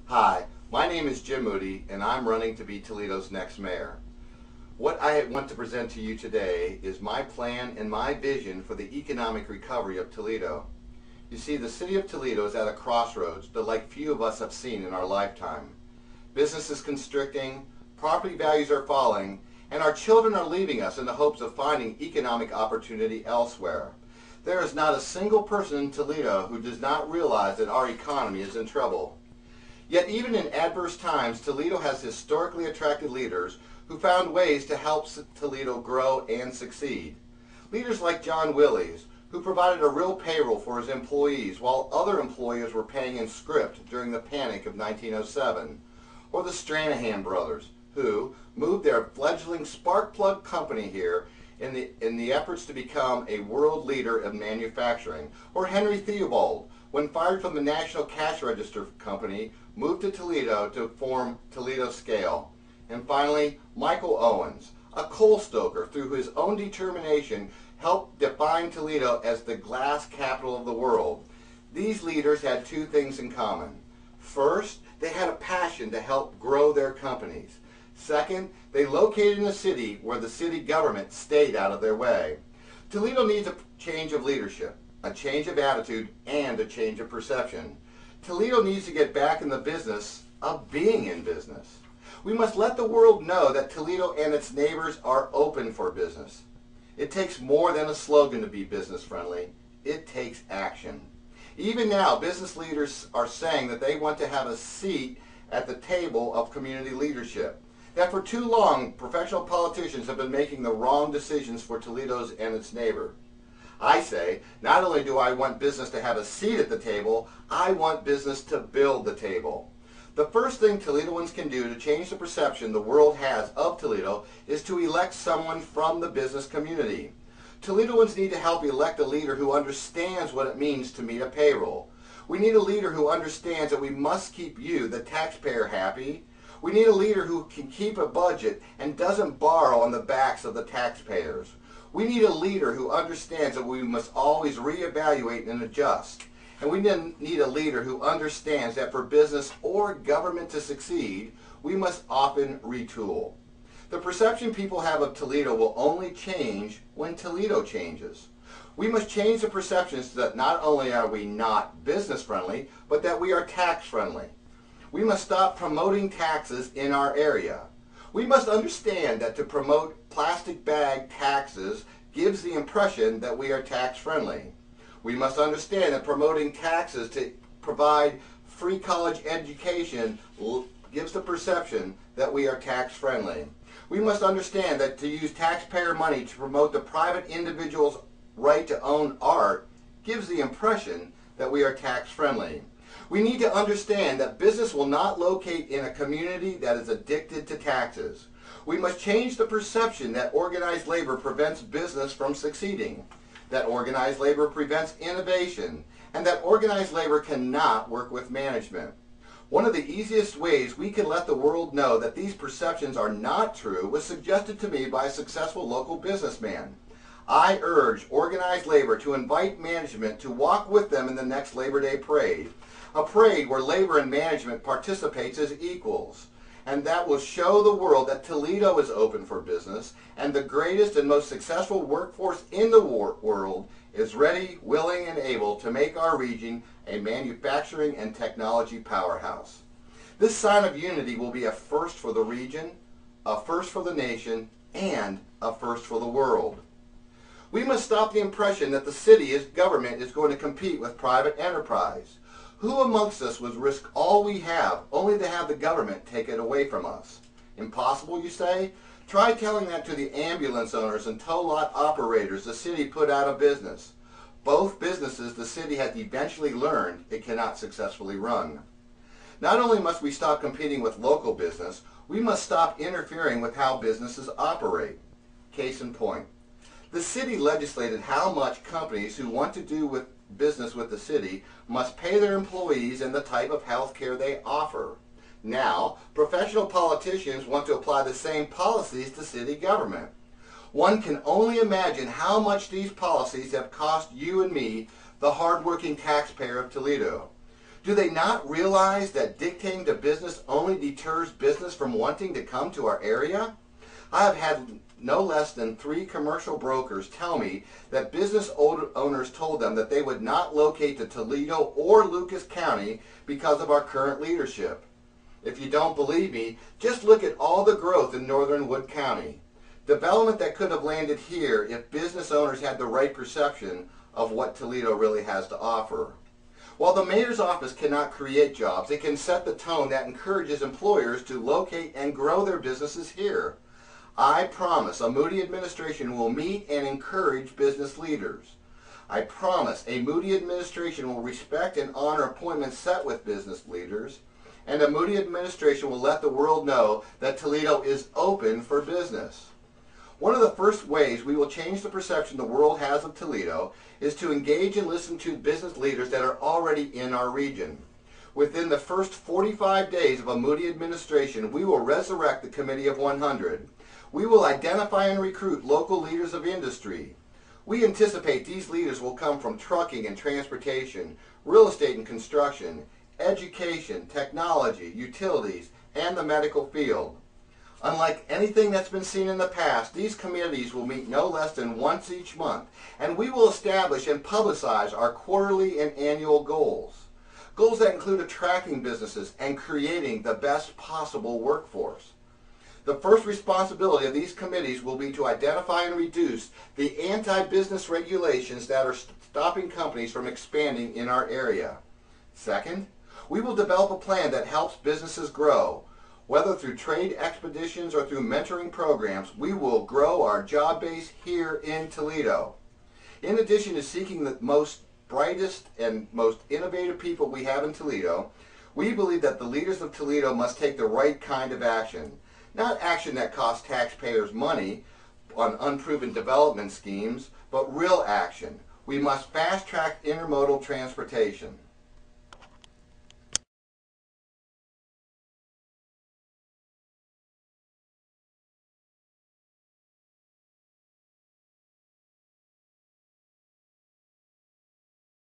Hi, my name is Jim Moody and I'm running to be Toledo's next mayor. What I want to present to you today is my plan and my vision for the economic recovery of Toledo. You see, the city of Toledo is at a crossroads that like few of us have seen in our lifetime. Business is constricting, property values are falling, and our children are leaving us in the hopes of finding economic opportunity elsewhere. There is not a single person in Toledo who does not realize that our economy is in trouble. Yet even in adverse times, Toledo has historically attracted leaders who found ways to help Toledo grow and succeed. Leaders like John Willies, who provided a real payroll for his employees while other employers were paying in script during the Panic of 1907. Or the Stranahan brothers, who moved their fledgling spark plug company here in the efforts to become a world leader in manufacturing. Or Henry Theobald, when fired from the National Cash Register Company, moved to Toledo to form Toledo Scale. And finally, Michael Owens, a coal stoker, through his own determination, helped define Toledo as the glass capital of the world. These leaders had two things in common. First, they had a passion to help grow their companies. Second, they located in a city where the city government stayed out of their way. Toledo needs a change of leadership, a change of attitude, and a change of perception. Toledo needs to get back in the business of being in business. We must let the world know that Toledo and its neighbors are open for business. It takes more than a slogan to be business friendly. It takes action. Even now, business leaders are saying that they want to have a seat at the table of community leadership. That for too long, professional politicians have been making the wrong decisions for Toledo's and its neighbor. I say, not only do I want business to have a seat at the table, I want business to build the table. The first thing Toledoans can do to change the perception the world has of Toledo is to elect someone from the business community. Toledoans need to help elect a leader who understands what it means to meet a payroll. We need a leader who understands that we must keep you, the taxpayer, happy. We need a leader who can keep a budget and doesn't borrow on the backs of the taxpayers. We need a leader who understands that we must always reevaluate and adjust. And we need a leader who understands that for business or government to succeed, we must often retool. The perception people have of Toledo will only change when Toledo changes. We must change the perceptions that not only are we not business friendly, but that we are tax friendly. We must stop promoting taxes in our area. We must understand that to promote plastic bag taxes gives the impression that we are tax friendly. We must understand that promoting taxes to provide free college education gives the perception that we are tax friendly. We must understand that to use taxpayer money to promote the private individual's right to own art gives the impression that we are tax friendly. We need to understand that business will not locate in a community that is addicted to taxes. We must change the perception that organized labor prevents business from succeeding, that organized labor prevents innovation, and that organized labor cannot work with management. One of the easiest ways we can let the world know that these perceptions are not true was suggested to me by a successful local businessman. I urge organized labor to invite management to walk with them in the next Labor Day parade, a parade where labor and management participates as equals. And that will show the world that Toledo is open for business and the greatest and most successful workforce in the world is ready, willing, and able to make our region a manufacturing and technology powerhouse. This sign of unity will be a first for the region, a first for the nation, and a first for the world. We must stop the impression that the city's government is going to compete with private enterprise. Who amongst us would risk all we have only to have the government take it away from us? Impossible, you say? Try telling that to the ambulance owners and tow lot operators the city put out of business. Both businesses the city has eventually learned it cannot successfully run. Not only must we stop competing with local business, we must stop interfering with how businesses operate. Case in point. The city legislated how much companies who want to do business with the city must pay their employees and the type of health care they offer. Now, professional politicians want to apply the same policies to city government. One can only imagine how much these policies have cost you and me, the hardworking taxpayer of Toledo. Do they not realize that dictating to business only deters business from wanting to come to our area? I have had no less than 3 commercial brokers tell me that business owners told them that they would not locate to Toledo or Lucas County because of our current leadership. If you don't believe me, just look at all the growth in northern Wood County. Development that could have landed here if business owners had the right perception of what Toledo really has to offer. While the mayor's office cannot create jobs, it can set the tone that encourages employers to locate and grow their businesses here. I promise a Moody administration will meet and encourage business leaders. I promise a Moody administration will respect and honor appointments set with business leaders. And a Moody administration will let the world know that Toledo is open for business. One of the first ways we will change the perception the world has of Toledo is to engage and listen to business leaders that are already in our region. Within the first 45 days of a Moody administration, we will resurrect the Committee of 100. We will identify and recruit local leaders of industry. We anticipate these leaders will come from trucking and transportation, real estate and construction, education, technology, utilities, and the medical field. Unlike anything that's been seen in the past, these committees will meet no less than once each month, and we will establish and publicize our quarterly and annual goals. Goals that include attracting businesses and creating the best possible workforce. The first responsibility of these committees will be to identify and reduce the anti-business regulations that are stopping companies from expanding in our area. Second, we will develop a plan that helps businesses grow. Whether through trade expeditions or through mentoring programs, we will grow our job base here in Toledo. In addition to seeking the most brightest and most innovative people we have in Toledo, we believe that the leaders of Toledo must take the right kind of action. Not action that costs taxpayers money on unproven development schemes, but real action. We must fast-track intermodal transportation.